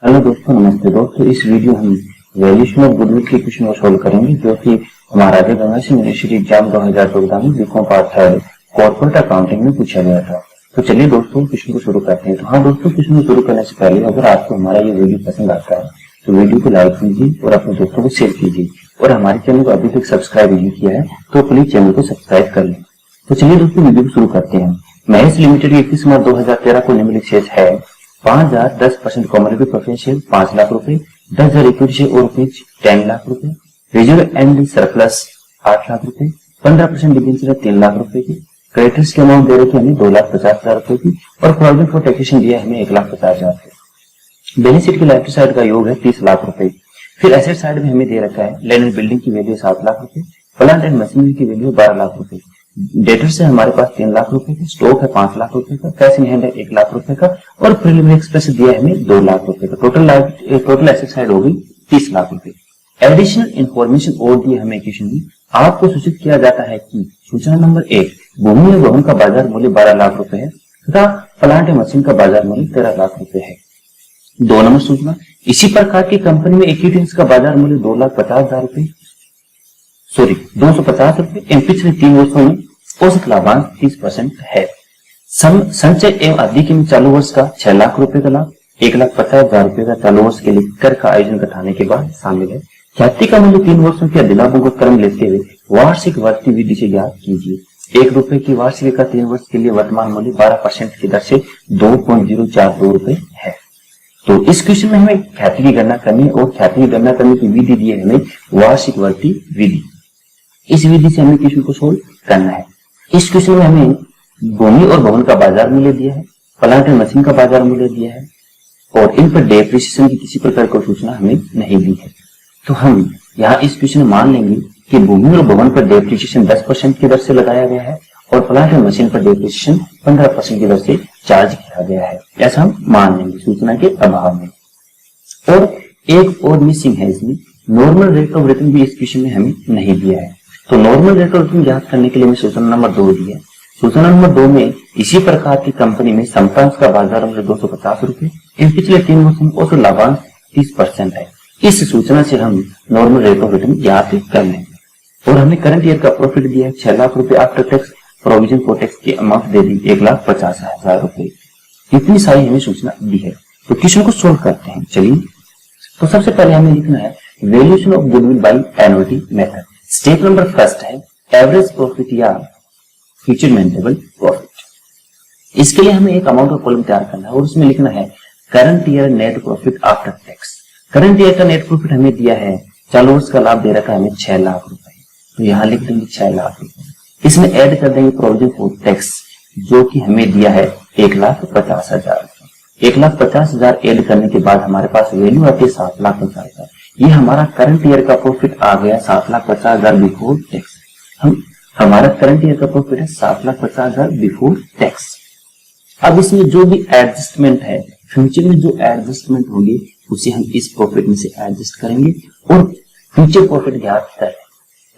Hello दोस्तों, नमस्ते दोस्तों। इस वीडियो हम वैल्यूएशन ऑफ गुडविल के क्वेश्चन को सोल्व करेंगे जो कि महाराजा गंगा सिंह यूनिवर्सिटी एग्जाम 2014 में बीकॉम पार्ट 3 कॉर्पोरेट अकाउंटिंग में पूछा गया था। तो चलिए दोस्तों क्वेश्चन को शुरू करते हैं। तो हाँ दोस्तों, क्वेश्चन को शुरू करने से पहले अगर आपको हमारा ये वीडियो पसंद आता है तो वीडियो को लाइक कीजिए और अपने दोस्तों को शेयर कीजिए, और हमारे चैनल को अभी तक सब्सक्राइब नहीं किया है तो प्लीज चैनल को सब्सक्राइब कर लें। तो चलिए दोस्तों वीडियो को शुरू करते हैं। महेश लिमिटेड 21 मार्च 2013 को निम्नलिखित शेष है 5000 10% कॉमोडिटी प्रोफेशियल 5 लाख रुपए, 10,000 इक्विटी शेयर और रुपीज 10 लाख रुपए, रिजर्व एंड सरप्लस 8 लाख रुपए, 15% डिबेंचर 3 लाख रुपए की, क्रेडिटर्स की अमाउंट दे रखी हमें 2,50,000 रुपए की, और प्रोविजन फॉर टैक्सेशन दिया हमें 1,50,000 की। बैलेंस शीट की लाइबिलिटी साइड का योग है 30 लाख रुपए। फिर एसेट साइड में हमें दे रखा है लैंड एंड बिल्डिंग की वैल्यू 7 लाख रुपए, प्लांट एंड मशीनरी की वैल्यू 12 लाख रुपए, डेटर से हमारे पास 3 लाख रुपए का, स्टॉक है 5 लाख रुपए का, कैश इन हैंड है 1 लाख रुपए का, और प्रीलिमिनरी एक्सपेंस दिया है हमें 2 लाख रुपए का। टोटल एसेट साइड होगी 30 लाख रुपए। एडिशनल इंफॉर्मेशन और दी हमें क्वेश्चन में आपको सूचित किया जाता है कि सूचना नंबर 1 भूमि और भवन का बाजार मूल्य 12 लाख रुपए है तथा प्लांट एंड मशीन का बाजार मूल्य 13 लाख रुपए है। 2 नंबर सूचना, इसी प्रकार की कंपनी में इक्विटी का बाजार मूल्य 2,50,000 रुपए 250 रुपए इन पिछले 3 वर्षों में औसत लाभांश 30% है। संचय एवं अधिक में चालू वर्ष का 6 लाख रुपए का लाभ 1,50,000 रुपए का चालू वर्ष के लिए कर का आयोजन घटाने के बाद शामिल है। ख्याति का मूल्य 3 वर्षों के अधिलाभों को क्रम लेते हुए वार्षिक वर्ती विधि से ज्ञात कीजिए। 1 रुपए की वार्षिक का 3 वर्ष के लिए वर्तमान मूल्य 12% की दर से 2.042 रुपए है। तो इस क्वेश्चन में हमें ख्याति की गणना करनी है, और ख्याति की गणना करने की विधि दी है हमें वार्षिक वर्ती विधि। इस विधि से हमें क्वेश्चन को सोल्व करना है। इस क्वेश्चन में हमें भूमि और भवन का बाजार मूल्य दिया है, प्लांट एंड मशीन का बाजार मूल्य दिया है, और इन पर डेप्रिसिएशन की किसी प्रकार की सूचना हमें नहीं दी है। तो हम यहाँ इस क्वेश्चन में मान लेंगे कि भूमि और भवन पर डेप्रिसिएशन 10% की दर से लगाया गया है और प्लांट एंड मशीन पर डेप्रिसिएशन 15% की दर से चार्ज किया गया है। ऐसा हम मान लेंगे सूचना के अभाव में। और एक और मिसिंग है इसमें, नॉर्मल रेट ऑफ रिटर्न भी इस क्वेश्चन में हमें नहीं दिया है। तो नॉर्मल रेट ऑफ रिटर्न ज्ञात करने के लिए हमें सूचना नंबर 2 दी है। सूचना नंबर 2 में इसी प्रकार की कंपनी में समतांश का बाजार मूल्य 250 रुपए इन पिछले 3 वर्षों में औसत लाभांश 30% है। इस सूचना से हम नॉर्मल रेट ऑफ रिटर्न ज्ञात कर लेंगे। और हमें करंट ईयर का प्रॉफिट दिया है 6 लाख रुपए after tax, provision for tax की अमाउंट दे दी 1,50,000 रुपए। इतनी सारी हमें सूचना दी है। तो क्वेश्चन को सोल्व करते हैं। चलिए, तो सबसे पहले हमें लिखना है valuation of goodwill by annuity method. Step number first है एवरेज प्रॉफिट या फ्यूचर मेंटेबल प्रॉफिट। इसके लिए हमें एक अमाउंट ऑफ कॉलम तैयार करना है और उसमें लिखना है current year net profit after tax. Current year का नेट प्रॉफिट हमें दिया है, चालू वर्ष का लाभ दे रखा है हमें 6 लाख रुपए, तो यहाँ लिख देंगे 6 लाख रुपए। इसमें ऐड कर देंगे प्रोविजन फॉर टैक्स जो कि हमें दिया है 1,50,000। 1,50,000 ऐड करने के बाद हमारे पास वैल्यू आती है 7,50,000। ये हमारा करंट ईयर का प्रॉफिट आ गया 7,50,000 बिफोर टैक्स। हमारा करंट ईयर का प्रॉफिट है 7,50,000 बिफोर टैक्स। अब इसमें जो भी एडजस्टमेंट है, फ्यूचर में जो एडजस्टमेंट होंगे उसे हम इस प्रॉफिट में से एडजस्ट करेंगे और फ्यूचर प्रॉफिट ज्ञात करें।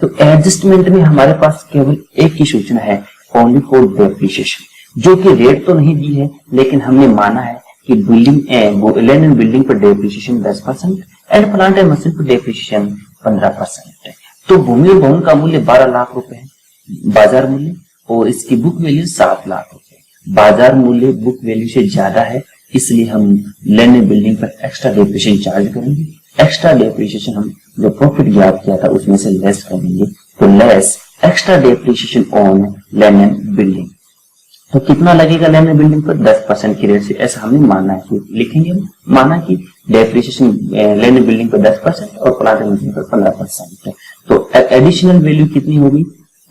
तो एडजस्टमेंट में हमारे पास केवल एक ही सूचना है, ओनली फॉर डेप्रिसिएशन, जो कि रेट तो नहीं दी है लेकिन हमने माना है कि लैंड एंड बिल्डिंग पर depreciation 10% and plant and machine पर डेप्रिसिएशन 15% है। तो भूमि और भवन का मूल्य 12 लाख रुपए है बाजार मूल्य, और इसकी बुक वैल्यू 7 लाख रुपए। बाजार मूल्य बुक वैल्यू से ज्यादा है, इसलिए हम लैंड एंड बिल्डिंग पर एक्स्ट्रा डेप्रिसिएशन चार्ज करेंगे। एक्स्ट्रा डेप्रिसिएशन हम जो प्रॉफिट ज्ञात किया था उसमें से लेस करेंगे, तो less extra depreciation on land and building. तो कितना लगेगा लैंड एंड बिल्डिंग पर? 10% की रेट से, ऐसा हमने माना है। तो लिखेंगे हम माना कि डेप्रिसिएशन लैंड एंड बिल्डिंग पर 10% और प्लांट एंड मशीन पर 15% है। तो एडिशनल वैल्यू कितनी होगी?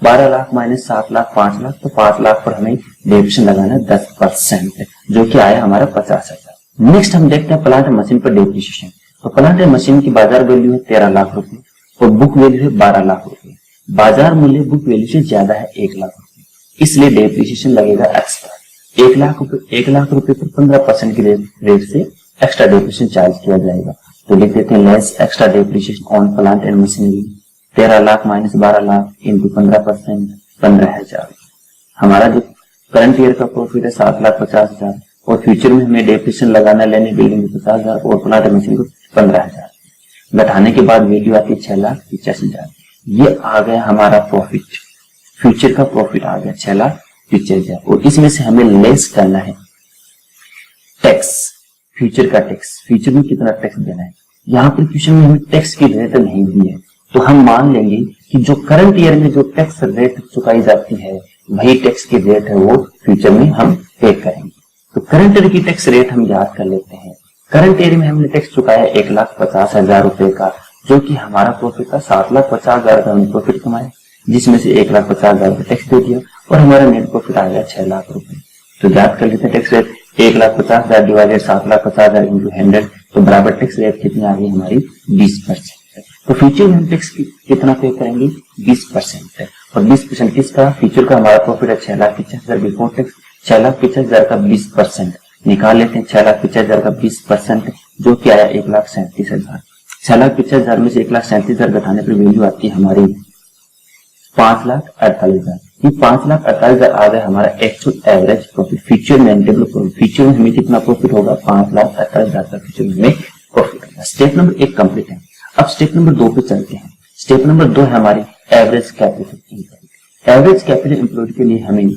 12 लाख माइनस 7 लाख 5 लाख, तो 5 लाख पर हमें डेप्रिसिएशन लगाना है 10%, जो कि आया हमारा 50,000। नेक्स्ट हम देखते हैं प्लांट एंड मशीन पर डेप्रिसिएशन। तो प्लांट एंड मशीन की बाजार वैल्यू है 13 लाख रुपए और बुक वैल्यू है 12 लाख रुपए। बाजार मूल्य बुक वैल्यू से ज्यादा है 1 लाख रुपए, इसलिए डेप्रिसिएशन लगेगा एक्स्ट्रा 1 लाख रुपए पर 15% की रेट से एक्स्ट्रा डेप्रिसिएशन चार्ज किया जाएगा। तो लिख देते हैं less extra depreciation on plant and machinery 13 lakh minus 12 lakh into 15% 15,000। हमारा जो करंट ईयर का प्रॉफिट है 7,50,000 और फ्यूचर में हमें डेप्रिसिएशन लगाना, लेने बिल्डिंग को 50,000 और प्लांट मशीन को 15,000। घटाने के बाद वैल्यू आती है 6,85,000। ये आ गया हमारा प्रॉफिट, फ्यूचर का प्रॉफिट आ गया 6,85,000। और इसमें से हमें लेस करना है टैक्स, फ्यूचर का टैक्स। फ्यूचर में कितना टैक्स देना है, यहाँ पर क्वेश्चन में हमें टैक्स की रेट नहीं दी है, तो हम मान लेंगे कि जो करंट ईयर में जो टैक्स रेट चुकाई जाती है वही टैक्स की रेट है वो फ्यूचर में हम पे करेंगे। तो करंट ईयर की टैक्स रेट हम याद कर लेते हैं। करंट ईयर में हमने टैक्स चुकाया 1,50,000 रुपए का, जो कि हमारा प्रॉफिट था 7,50,000 का हमने प्रॉफिट कमाया, जिसमें से 1,50,000 का टैक्स दे दिया और हमारा नेट प्रॉफिट आ गया 6 लाख रुपए। तो याद कर लेते हैं टैक्स रेट 1,50,000 डिवाइडेड 7,50,000 इंटू 100, तो बराबर टैक्स रेट कितनी आ गई हमारी 20%। तो फ्यूचर में हम टैक्स कितना पे करेंगे 20%। और 20% किसका, फ्यूचर का हमारा प्रॉफिट है 6,50,000 बिफोर टैक्स, 6,50,000 का 20% निकाल लेते हैं। 6,50,000 का 20% जो कि आया 1,37,000। 6,50,000 में से 1,37,000 घटाने पर वैल्यू आती है हमारी 5,48,000। ये 5,48,000 आ गया हमारा एक्चुअल एवरेज प्रॉफिट, फ्यूचर में प्रॉफिट। फ्यूचर में हमें कितना प्रॉफिट होगा 5,48,000 का फ्यूचर में हमें प्रॉफिट होगा। स्टेप नंबर 1 कंप्लीट है। अब स्टेप नंबर 2 पे चलते हैं। स्टेप नंबर 2 है हमारी average capital employed. Average capital employed के लिए हमें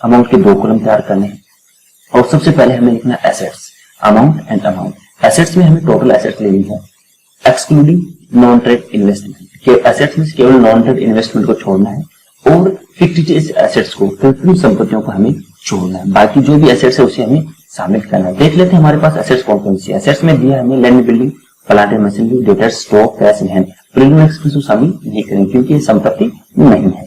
अमाउंट के 2 कॉलम तैयार करने हैं और सबसे पहले हमें लिखना है assets, amount and amount. Assets में हमें टोटल एसेट्स लेनी है एक्सक्लूडिंग नॉन ट्रेड इन्वेस्टमेंट, के एसेट्स में केवल नॉन ट्रेड इन्वेस्टमेंट को छोड़ना है और फिक्स्ड एसेट्स को, कृत्रिम संपत्तियों को हमें छोड़ना है। बाकी जो भी एसेट्स है उसे हमें शामिल करना है। देख लेते हैं हमारे पास एसेट्स कौन कौन सी है। एसेट्स में दिया हमें land building, plant and machinery, debtors, stock, cash in hand. Preliminary expense शामिल नहीं करेंगे क्योंकि ये संपत्ति नहीं है।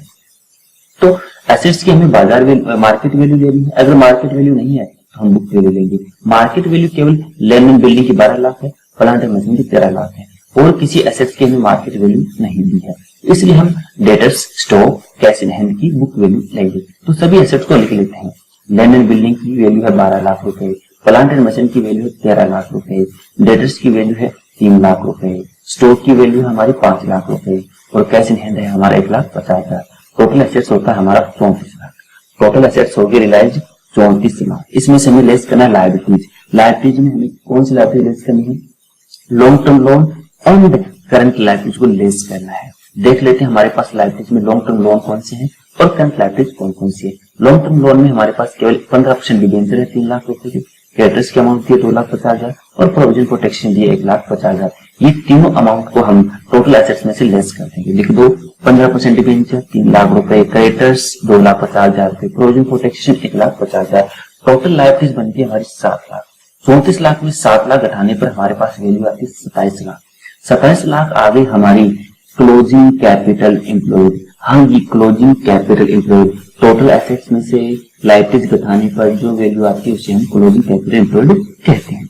तो एसेट्स की हमें बाजार मार्केट वैल्यू लेनी है। अगर मार्केट वैल्यू नहीं है तो हम बुक वैल्यू लेंगे। मार्केट वैल्यू केवल लैंड एंड बिल्डिंग की 12 लाख है, प्लांट एंड मशीनरी की 13 लाख है और किसी एसेट्स की हमें मार्केट वैल्यू नहीं दी है, इसलिए हम debtors, stock, cash in hand की बुक वैल्यू लेंगे। तो सभी एसेट्स को लिख लेते हैं। लैंड एंड बिल्डिंग की वैल्यू है 12 लाख रुपए, प्लांट एंड मशीन की वैल्यू है 13 लाख रुपए, डेटर्स की वैल्यू है 3 लाख रुपए, स्टॉक की वैल्यू है हमारी 5 लाख रुपए और कैश इन हैंड है हमारा 1,50,000। टोटल एसेट्स होता है हमारा 34 लाख। टोटल एसेट्स हो गए रियलाइज 34 लाख। इसमें से हमें लेस करना है लायबिलिटीज। लायबिलिटीज में हमें कौन सी लायबिलिटी लेस करनी है, long term loan and current liabilities को लेस करना है। देख लेते हैं हमारे पास लायबिलिटीज में लॉन्ग टर्म लोन कौन से हैं और करंट लायबिलिटीज कौन कौन सी है। लॉन्ग टर्म लोन में हमारे पास केवल 15% डिबेंचर है 3 लाख रुपए की, क्रेडिटर्स की अमाउंट दिए 2,50,000 और प्रोविजन प्रोटेक्शन दिए 1,50,000। ये तीनों अमाउंट को हम टोटल एसेट्स में से लेस कर देंगे। लिख दो 15% डिबेंचर 3 लाख रुपए, क्रेडिटर्स 2,50,000 रुपए, प्रोविजन प्रोटेक्शन 1,50,000। टोटल लायबिलिटीज बनती है हमारी 7 लाख। 34 लाख में 7 लाख घटाने पर हमारे पास वैल्यू आती है 27 लाख। 27 लाख आ गई हमारी क्लोजिंग कैपिटल एम्प्लॉयड। हाँ जी, closing capital employed. Total assets में से लायबिलिटीज घटाने पर जो वैल्यू आती है उसे हम क्लोजिंग कैपिटल एम्प्लॉयड कहते हैं।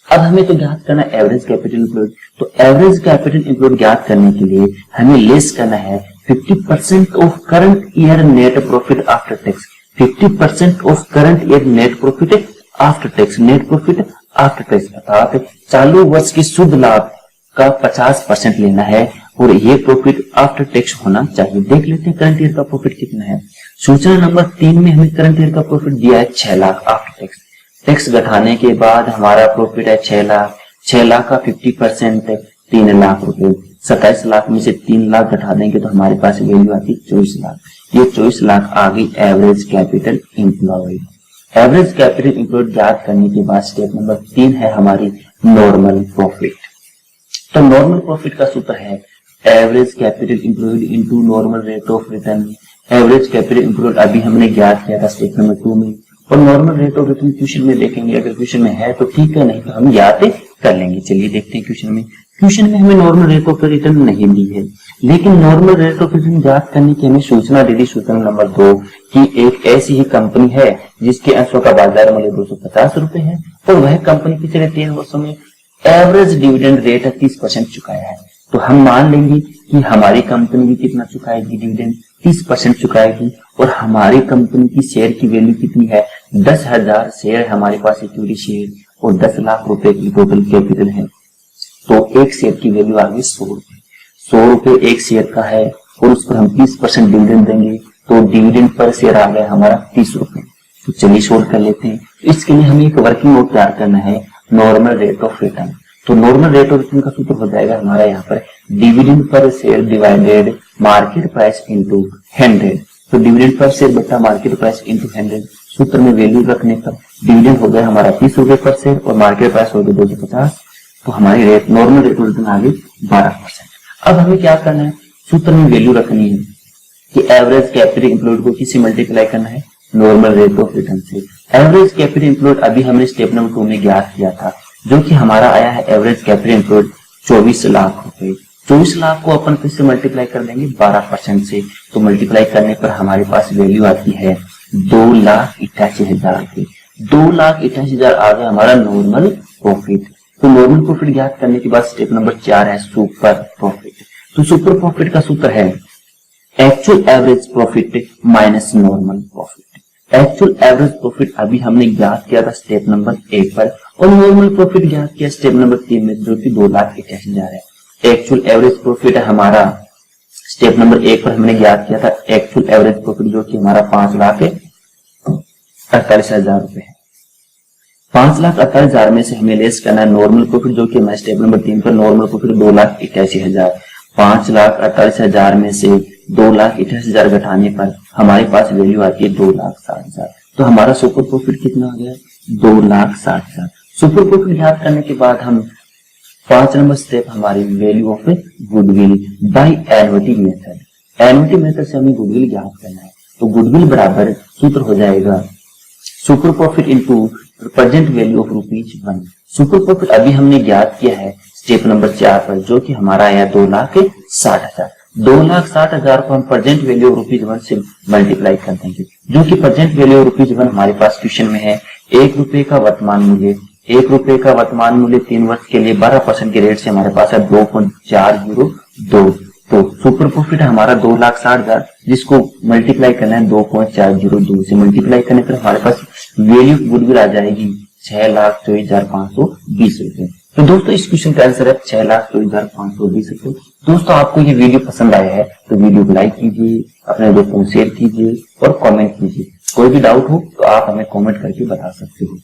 अब हमें तो ज्ञात करना है एवरेज कैपिटल एम्प्लॉयड। तो एवरेज कैपिटल एम्प्लॉयड ज्ञात करने के लिए हमें लेस करना है 50% of current year net profit after tax. 50% of current year net profit after tax. Net profit after tax अर्थात चालू वर्ष की शुद्ध लाभ का 50% लेना है और ये प्रॉफिट आफ्टर टैक्स होना चाहिए। देख लेते हैं करंट ईयर का प्रॉफिट कितना है। सूचना नंबर 3 में हमें करंट ईयर का प्रॉफिट दिया है 6 लाख आफ्टर टैक्स। टैक्स घटाने के बाद हमारा प्रॉफिट है 6 लाख। 6 लाख का 50% 3 लाख रुपए। 27 लाख में से 3 लाख घटा देंगे तो हमारे पास वैल्यू आती है 24 लाख। ये 24 लाख आ गई average capital employed. Average capital employed ज्ञात करने के बाद स्टेप नंबर 3 है हमारी नॉर्मल प्रॉफिट। तो नॉर्मल प्रॉफिट का सूत्र है average capital employed into normal rate of return. Average capital employed अभी हमने ज्ञात किया था स्टेप नंबर 2 में और normal rate of return question में देखेंगे। अगर क्वेश्चन में है तो ठीक है, नहीं तो हम याद कर लेंगे। चलिए देखते हैं क्वेश्चन में। क्वेश्चन में हमें नॉर्मल रेट ऑफ रिटर्न नहीं दी है, लेकिन नॉर्मल रेट ऑफ रिटर्न ज्ञात करने की हमें सूचना दे दी। सूचना नंबर 2 की एक ऐसी ही कंपनी है जिसके अंशों का बाजार मूल्य 250 रुपए है और वह कंपनी पिछले 3 वर्षों में एवरेज डिविडेंड रेट 30% चुकाया है। तो हम मान लेंगे कि हमारी कंपनी भी कितना चुकाएगी, डिविडेंड 30% चुकाएगी और हमारी कंपनी की शेयर की वैल्यू कितनी है 10,000 शेयर हमारे पास इक्विटी शेयर और 10 लाख रुपए की टोटल कैपिटल है। तो एक शेयर की वैल्यू आ गई 100 रुपए। 100 रुपए एक शेयर का है और उस पर हम 30% डिविडेंड देंगे तो डिविडेंड पर शेयर आ गया हमारा 30 रुपए। तो चलिए सोल्व कर लेते हैं। तो इसके लिए हमें एक वर्किंग नोट तैयार करना है, नॉर्मल रेट ऑफ रिटर्न। तो नॉर्मल रेट ऑफ रिटर्न का सूत्र हो जाएगा हमारा यहाँ पर dividend per share divided market price into 100। तो डिविडेंड पर शेयर बटा मार्केट प्राइस इंटू 100, सूत्र में वैल्यू रखने पर डिविडेंड हो गया हमारा 30 रुपए पर शेयर और मार्केट प्राइस हो गया 250। तो हमारी rate normal rate of return आ गई 12%। अब हमें क्या करना है, सूत्र में वैल्यू रखनी है कि एवरेज कैपिटल एम्प्लॉयड को किससे मल्टीप्लाई करना है, नॉर्मल रेट ऑफ रिटर्न से। एवरेज कैपिटल एम्प्लॉयड अभी हमने स्टेप नंबर 2 में ज्ञात किया था, जो कि हमारा आया है एवरेज कैपिटल एम्प्लॉयड 24 लाख रुपए। 24 लाख को अपन किससे मल्टीप्लाई कर देंगे, 12% से। तो मल्टीप्लाई करने पर हमारे पास वैल्यू आती है 2,88,000 रुपए। 2,88,000 आ गया हमारा नॉर्मल प्रॉफिट। तो नॉर्मल प्रॉफिट ज्ञात करने के बाद स्टेप नंबर 4 है सुपर प्रॉफिट। तो सुपर प्रॉफिट का सूत्र है actual average profit minus normal profit. Actual average profit अभी हमने ज्ञात किया था स्टेप नंबर 1 पर, और नॉर्मल प्रॉफिट ज्ञात किया स्टेप नंबर 3 में, जो कि 2,88,000 है। एक्चुअल एवरेज प्रॉफिट है हमारा स्टेप नंबर 1 पर हमने ज्ञात किया था एक्चुअल एवरेज प्रॉफिट, जो कि हमारा 5,48,000 रुपए है। 5,48,000 में से हमें लेस करना है नॉर्मल प्रॉफिट, जो कि हमारे स्टेप नंबर 3 पर नॉर्मल प्रॉफिट 2,88,000। 5,48,000 में से 2,88,000 घटाने पर हमारे पास वैल्यू आती है 2,60,000। तो हमारा सुपर प्रॉफिट कितना आ गया, 2,60,000। सुपर प्रॉफिट ज्ञात करने के बाद हम 5 नंबर स्टेप हमारी value of goodwill by annuity method. Annuity method से हमें गुडविल ज्ञात करना है। तो गुडविल बराबर सूत्र हो जाएगा super profit into present value of ₹1। Super profit अभी हमने ज्ञात किया है स्टेप नंबर 4 पर, जो कि हमारा आया 2,60,000। 2,60,000 को हम प्रेजेंट वैल्यू ऑफ ₹1 से मल्टीप्लाई कर देंगे, जो कि प्रेजेंट वैल्यू ऑफ ₹1 हमारे पास क्वेश्चन में है। 1 रुपए का वर्तमान मूल्य, 1 रुपए का वर्तमान मूल्य 3 वर्ष के लिए 12% के रेट से हमारे पास है 2.402। तो सुपर प्रॉफिट हमारा 2,60,000, जिसको मल्टीप्लाई करना है 2.402 से। मल्टीप्लाई करने पर हमारे पास वैल्यू गुडविल आ जाएगी 6,24,520 रुपए। तो दोस्तों इस क्वेश्चन का आंसर है 6,24,520 रुपए। दोस्तों आपको ये वीडियो पसंद आया है तो वीडियो को लाइक कीजिए, अपने दोस्तों को शेयर कीजिए और कमेंट कीजिए। कोई भी डाउट हो तो आप हमें कमेंट करके बता सकते हो।